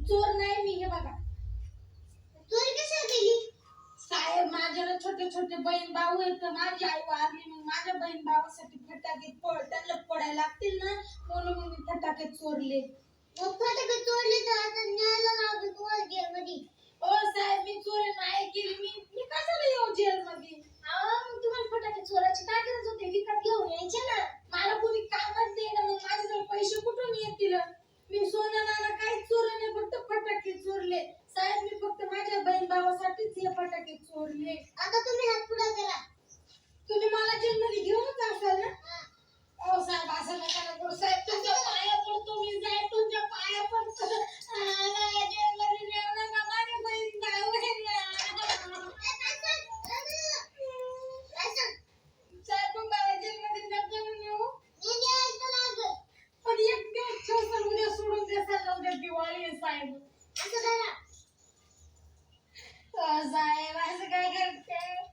चोर नाही मी. हे बघा, चोरी कशाला केली? साहेब माझ्याला छोटे छोटे बहीण भाऊ आहेत. माझी आई वारली, मग माझ्या बहीण भावासाठी फटाके त्यांना फोडायला लागतील ना, म्हणून मी फटाके चोरले. मग फटाके चोरले तर आता न्यायला लागेल तुम्हाला जेलमध्ये. ओ साहेब, मी चोरी नाही केली. मी कशाला येऊ जेलमध्ये? मग तुम्हाला फटाके चोरायची काय गरज होती? विकत घेऊन यायचे ना. मला कोणी कामच देईना, मग माझ्याजवळ पैसे कुठून येतील? मी सोनं नाणं काहीच चोरले नाही, फक्त फटाके चोरले. साहेब, मी फक्त माझ्या बहीण भावासाठीच हे फटाके चोरले. आता तुम्ही हात पुढे करा. तुम्ही मला जेलमध्ये घेऊनच असाल ना? ओ साहेब, असं नका ना करू. साहेब, तुमच्या पाया पडतो मी. साहेब, तुमच्या पाया पडतो. मला जेलमध्ये नेऊ नका. माझ्या बहीण भाऊ आहे ना. साहेब, मग मला जेलमध्ये नका नेऊ. पण एक दिवस ठेवसाल, उद्या सोडून देसाल. उद्या दिवाळी आहे साहेब. असं करा. साहेब, असं काय करते?